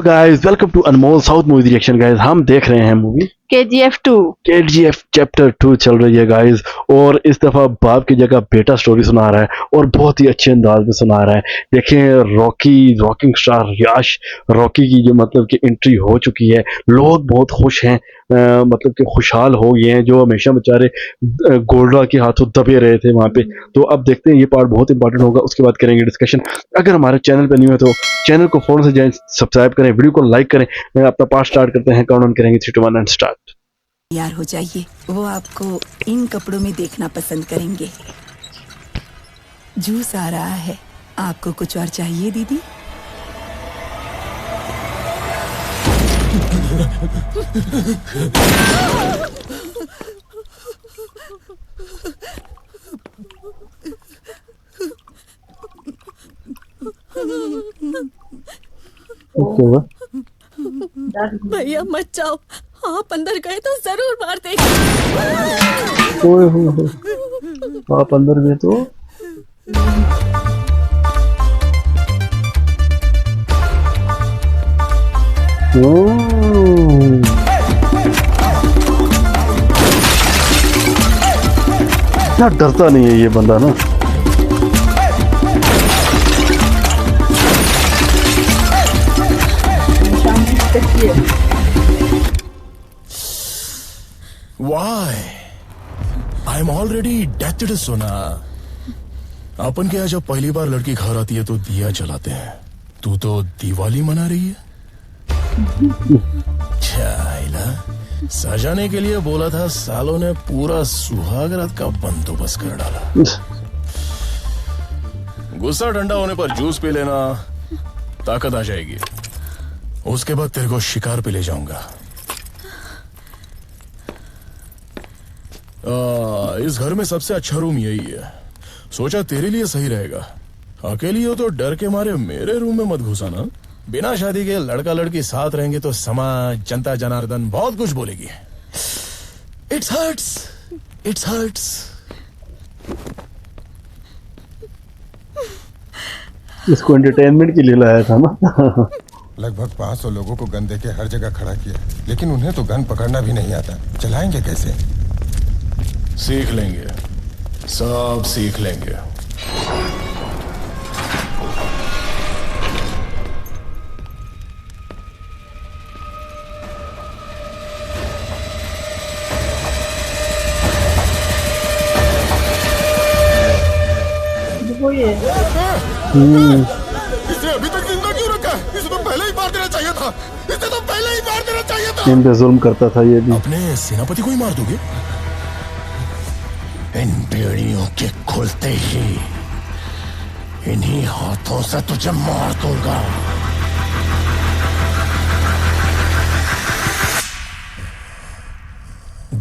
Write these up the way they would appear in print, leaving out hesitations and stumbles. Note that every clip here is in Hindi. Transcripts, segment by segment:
Guys welcome to Anmol south movie reaction. Guys हम देख रहे हैं मूवी KGF 2। KGF चैप्टर 2 चल रही है गाइस, और इस दफा बाप की जगह बेटा स्टोरी सुना रहा है और बहुत ही अच्छे अंदाज में सुना रहा है। देखें रॉकिंग स्टार यश रॉकी की जो मतलब कि एंट्री हो चुकी है। लोग बहुत खुश हैं, मतलब कि खुशहाल हो गए हैं जो हमेशा बेचारे गोल्डा के हाथों दबे रहे थे वहाँ पे। तो अब देखते हैं, ये पार्ट बहुत इंपॉर्टेंट होगा, उसके बाद करेंगे डिस्कशन। अगर हमारे चैनल पर न्यू है तो चैनल को फौरन से जाएं, सब्सक्राइब करें, वीडियो को लाइक करें। अपना पार्ट स्टार्ट करते हैं, काउंटडाउन करेंगे 3 2 1 एंड स्टार्ट। तैयार हो जाइए, वो आपको इन कपड़ों में देखना पसंद करेंगे। जूस आ रहा है, आपको कुछ और चाहिए दीदी? भैया मत जाओ, आप अंदर गए तो जरूर मार देंगे। ओए हो, आप अंदर गए तो क्या डरता नहीं है ये बंदा ना। Why? I'm already dead, सोना। अपन के यहाँ जब पहली बार लड़की घर आती है तो दिया जलाते हैं। तू तो दिवाली मना रही है। चाइला सजाने के लिए बोला था, सालों ने पूरा सुहाग रात का बंदोबस्त कर डाला। गुस्सा ठंडा होने पर जूस पी लेना, ताकत आ जाएगी। उसके बाद तेरे को शिकार पे ले जाऊंगा। इस घर में सबसे अच्छा रूम यही है। सोचा तेरे लिए सही रहेगा। अकेली हो तो डर के मारे मेरे रूम में मत घुसाना। बिना शादी के लड़का लड़की साथ रहेंगे तो समाज, जनता जनार्दन बहुत कुछ बोलेगी। It's hertz. इसको एंटरटेनमेंट के लिए लाया था ना। लगभग 500 लोगों को गन देके हर जगह खड़ा किया, लेकिन उन्हें तो गन पकड़ना भी नहीं आता। चलाएंगे कैसे? सीख लेंगे, सब सीख लेंगे। इसे अभी तक जिंदा क्यों रखा है? इसे तो पहले ही मार देना चाहिए था। इन पे जुल्म करता था ये भी। अपने सेनापति को ही मार दोगे? इन बेड़ियों के खुलते ही इन्हीं हाथों से तुझे मार दूंगा।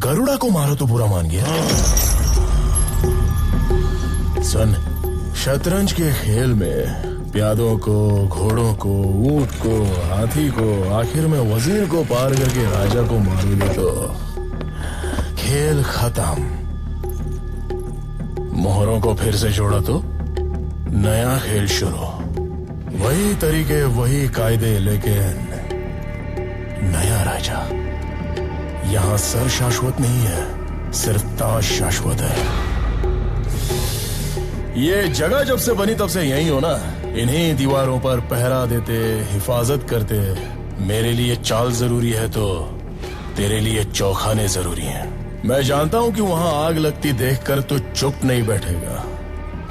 गरुड़ा को मारो तो बुरा मान गया। सुन, शतरंज के खेल में प्यादों को, घोड़ों को, ऊंट को, हाथी को, आखिर में वजीर को पार करके राजा को मारोगे तो खेल खत्म। मोहरों को फिर से जोड़ा तो नया खेल शुरू। वही तरीके, वही कायदे, लेकिन नया राजा। यहां सर शाश्वत नहीं है, सिर्फ ताज शाश्वत है। ये जगह जब से बनी तब से यही हो ना। इन्हीं दीवारों पर पहरा देते, हिफाजत करते। मेरे लिए चाल जरूरी है तो तेरे लिए चौखाने जरूरी हैं। मैं जानता हूं कि वहां आग लगती देखकर तो चुप नहीं बैठेगा।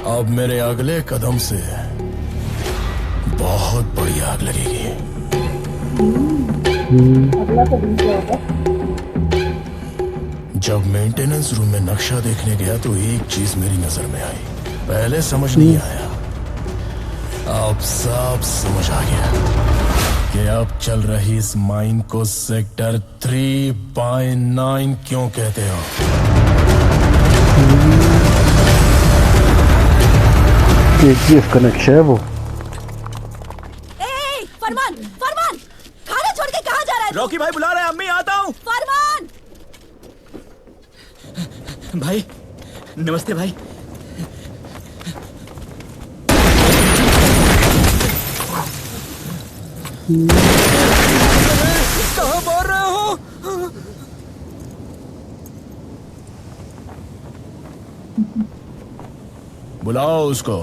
अब मेरे अगले कदम से बहुत बड़ी आग लगेगी। जब मेंटेनेंस रूम में नक्शा देखने गया तो एक चीज मेरी नजर में आई। पहले समझ नहीं आया, अब सब समझ आ गया कि अब चल रही इस माइन को सेक्टर 3/9 क्यों कहते हो। KGF का नक्शा है वो। फरमान, खाना छोड़ के कहाँ जा रहा है? रॉकी भाई बुला रहे हैं, अम्मी आता हूँ। फरमान! भाई नमस्ते भाई। कहाँ मार रहे हो? बुलाओ उसको।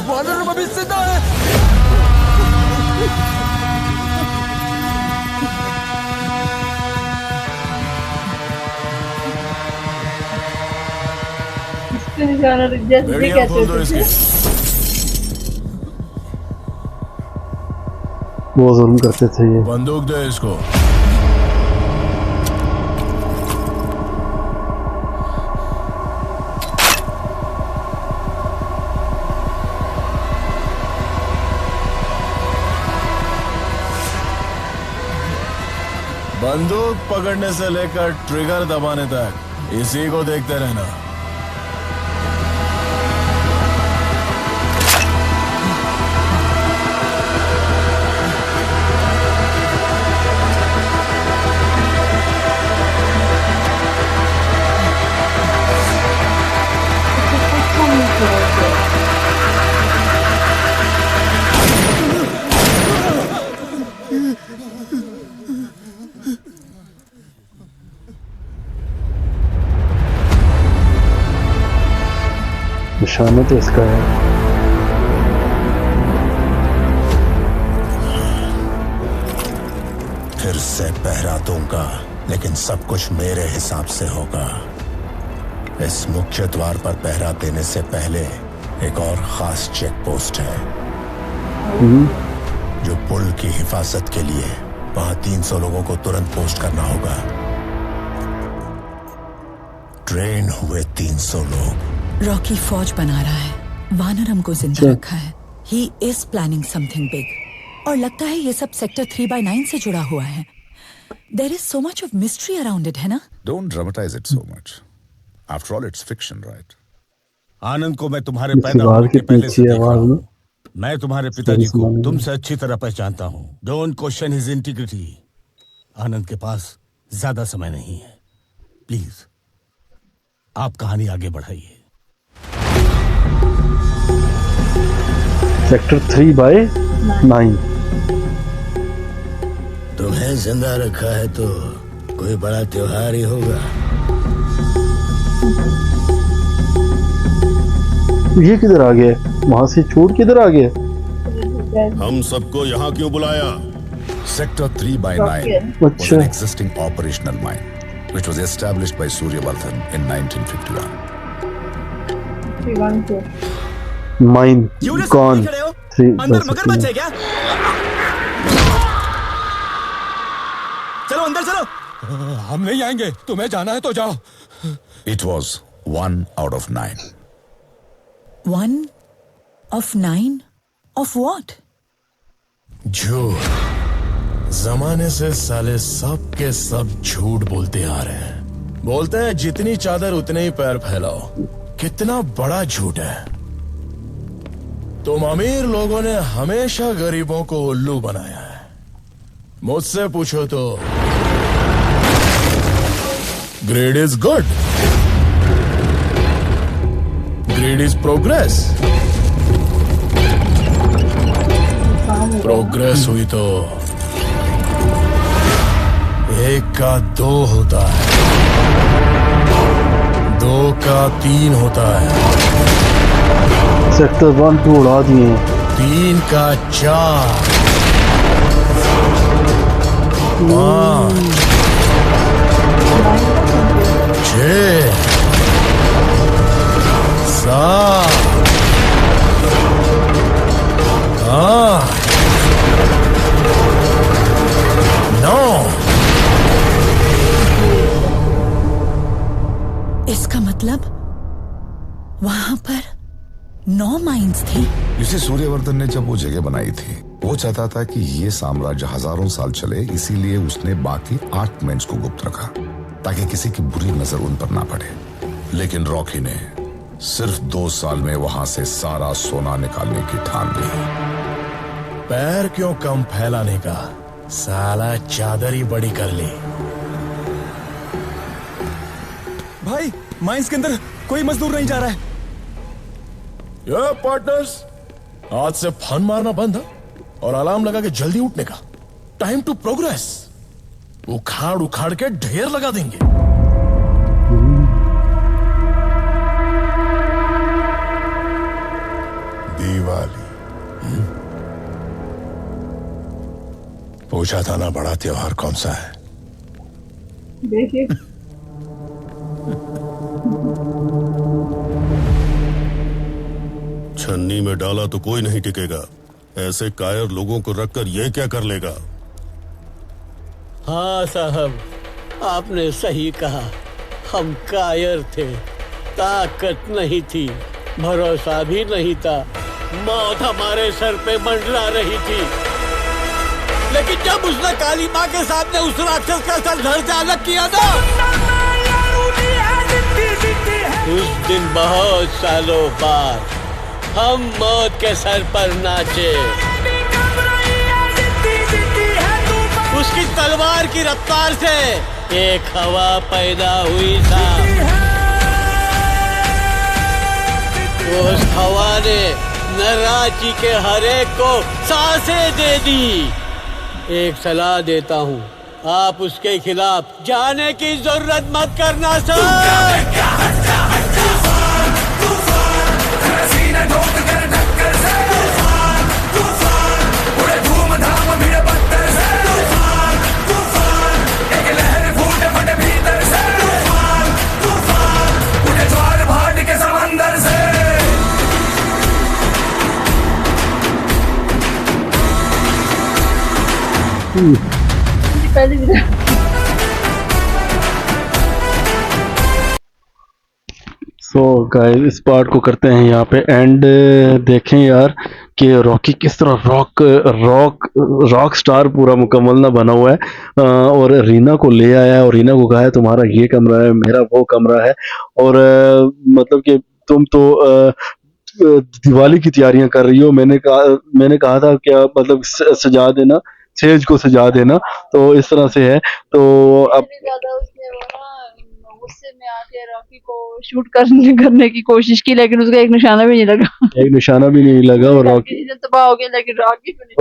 वानर अभी जिंदा है। बेड़ियां खोल दो इसकी। वो जुल्म करते थे ये। बंदूक दे इसको। बंदूक पकड़ने से लेकर ट्रिगर दबाने तक इसी को देखते रहना। निशाना तो इसका है। फिर से पहरा दूंगा, लेकिन सब कुछ मेरे हिसाब से होगा। इस मुख्य द्वार पर पहरा देने से पहले एक और खास चेक पोस्ट है, जो पुल की हिफाजत के लिए वहां 300 लोगों को तुरंत पोस्ट करना होगा। ट्रेन हुए 300 लोग। रॉकी फौज बना रहा है, वानरम को जिंदा रखा है। He is planning something big, और लगता है ये सब सेक्टर 3/9 से जुड़ा हुआ है। There is so much of mystery around it, है ना? Don't dramatize it so much. After all, it's fiction, right? आनंद को मैं तुम्हारे इसके पैदा बाद होने के कितनी पहले से अच्छी देख रहा आवाज हूं। में। मैं तुम्हारे पिताजी को सुनाने में। तुमसे अच्छी तरह पहचानता हूँ। Don't question his integrity. Anand के पास ज्यादा समय नहीं है। प्लीज आप कहानी आगे बढ़ाइए। सेक्टर 3/9। तुम्हें जिंदा रखा है तो कोई बड़ा त्योहार ही होगा। ये किधर आ गया? वहां से छोड़ किधर आ गया? हम सबको यहाँ क्यों बुलाया? Sector 3/9 was अच्छा। an existing operational mine, which was established by Suryavardhan in 1951. Mine क्यों रे कौन? खड़े हो? 3/9 अंदर मगरमच्छ है क्या? चलो अंदर चलो। हम नहीं आएंगे, तुम्हें जाना है तो जाओ। It was 1 out of 9. 1 of 9 of what? झूठ। जमाने से साले सब के सब झूठ बोलते आ रहे हैं। बोलते हैं जितनी चादर उतने ही पैर फैलाओ। कितना बड़ा झूठ है। तुम अमीर लोगों ने हमेशा गरीबों को उल्लू बनाया है। मुझसे पूछो तो grade is good, grade is progress. Progress हुई तो 1 का 2 होता है, 2 का 3 होता है, सेक्टर 1 2 उड़ा दिए। 3 का 4, 5, 6, 7, 8, 9। इसका मतलब वहां पर 9 माइंस थी। इसे सूर्यवर्धन ने जब वो जगह बनाई थी, वो चाहता था कि ये साम्राज्य हजारों साल चले, इसीलिए उसने बाकी 8 माइंस को गुप्त रखा ताकि किसी की बुरी नजर उन पर ना पड़े। लेकिन रॉकी ने सिर्फ 2 साल में वहां से सारा सोना निकालने की ठान ली। पैर क्यों कम फैलाने का, साला चादर ही बड़ी कर ली। भाई माइंस के अंदर कोई मजदूर नहीं जा रहा है। पार्टनर्स, आज से फन मारना बंद है और अलार्म लगा के जल्दी उठने का। Time to progress. उखाड़ उखाड़ के ढेर लगा देंगे। दिवाली। पूछा था ना, बड़ा त्योहार कौन सा है? देखिए छन्नी में डाला तो कोई नहीं टिकेगा। ऐसे कायर लोगों को रखकर ये क्या कर लेगा? हाँ साहब, आपने सही कहा। हम कायर थे, ताकत नहीं थी, भरोसा भी नहीं था। मौत हमारे सर पे मंडरा रही थी, लेकिन जब उसने काली माँ के सामने उस राक्षस का सर धड़ से अलग किया ना, उस दिन बहुत सालों बाद हम मौत के सर पर नाचे। उसकी तलवार की रफ्तार से एक हवा पैदा हुई था। उस हवा ने नराची के हर एक को सांसें दे दी। एक सलाह देता हूँ, आप उसके खिलाफ जाने की जरूरत मत करना सर। पहले भी सो गाइस इस पार्ट को करते हैं यहाँ पे एंड। देखें यार कि रॉकी किस तरह रॉक स्टार पूरा मुकम्मल ना बना हुआ है और रीना को ले आया है और रीना को कहा है तुम्हारा ये कमरा है, मेरा वो कमरा है। और मतलब कि तुम तो दिवाली की तैयारियां कर रही हो। मैंने कहा था क्या मतलब सजा देना, सेज को सजा देना। तो इस तरह से है। तो अब ज्यादा उसने वो ना गुस्से में आके रॉकी को शूट करने की कोशिश की, लेकिन उसका एक निशाना भी नहीं लगा। एक निशाना भी नहीं लगा और रॉकी तबाह हो गया, लेकिन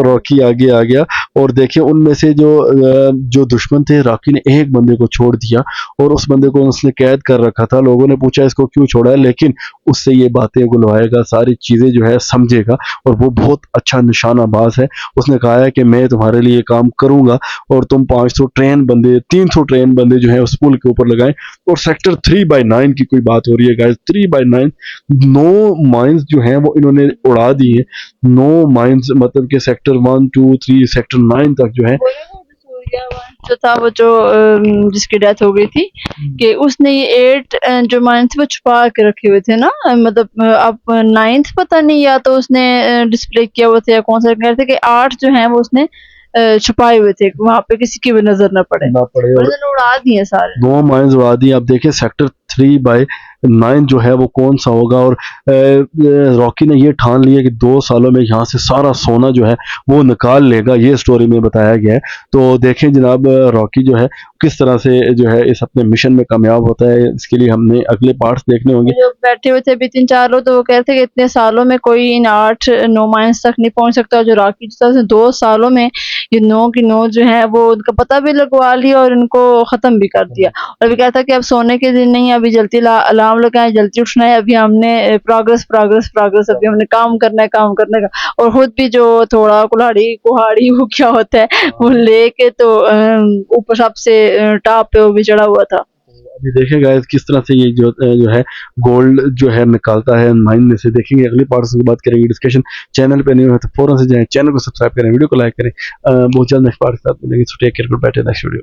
रॉकी आगे आ गया। और देखिए उनमें से जो दुश्मन थे, रॉकी ने एक बंदे को छोड़ दिया और उस बंदे को उसने कैद कर रखा था। लोगों ने पूछा इसको क्यों छोड़ा है, लेकिन उससे ये बातें गुलवाएगा, सारी चीजें जो है समझेगा और वो बहुत अच्छा निशानाबाज है। उसने कहा है कि मैं तुम्हारे लिए काम करूंगा और तुम 300 ट्रेन बंदे जो है उस पुल के ऊपर लगाएं। और सेक्टर 3/9 की कोई बात हो रही है गाइस। 3/9 9 माइंस जो हैं वो इन्होंने उड़ा दी है। 9 माइंस मतलब कि सेक्टर 1, 2, 3 सेक्टर 9 तक जो है। जो था वो जो जिसकी डेथ हो गई थी कि उसने ये 8 जो माइंस वो छुपा के रखे हुए थे ना, मतलब अब 9th पता नहीं, या तो उसने डिस्प्ले किया हुआ था या कौन सा कह रहे थे कि 8 जो है वो उसने छुपाए हुए थे, वहां पे किसी की भी नजर ना पड़े और उड़ा दिए सारे 9 माइंस उड़ा दिए। अब देखिए सेक्टर 3/9 जो है वो कौन सा होगा। और रॉकी ने ये ठान लिया कि 2 सालों में यहाँ से सारा सोना जो है वो निकाल लेगा। ये स्टोरी में बताया गया है। तो देखें जनाब रॉकी जो है किस तरह से जो है इस अपने मिशन में कामयाब होता है। इसके लिए हमने अगले पार्ट्स देखने होंगे। जो बैठे हुए थे अभी 3-4 लोग, तो वो कह रहे थे कि इतने सालों में कोई इन 8-9 माइंस तक नहीं पहुंच सकता। जो रॉकी जो था 2 सालों में ये 9 की 9 जो है वो उनका पता भी लगवा लिया और इनको खत्म भी कर दिया। और अभी कहता कि अब सोने के दिन नहीं, अभी जल्दी अलार्म लगाए, जल्दी उठना है, अभी हमने प्रोग्रेस अभी हमने काम करना का। और खुद भी जो थोड़ा कुहाड़ी वो क्या होता है वो लेके तो ऊपर सबसे टॉप पे वो भी चढ़ा हुआ था। अभी देखें गाइस किस तरह से ये जो है गोल्ड जो है निकालता है माइन में से। देखेंगे अगले पार्ट्स की बात करेंगे। डिस्कशन चैनल पे नहीं हो तो फौरन से जाएं, चैनल को सब्सक्राइब करें, वीडियो को लाइक करें। बहुत जल्द नेक्स्ट पार्ट के साथ मिलेंगे। So take care, goodbye, next video.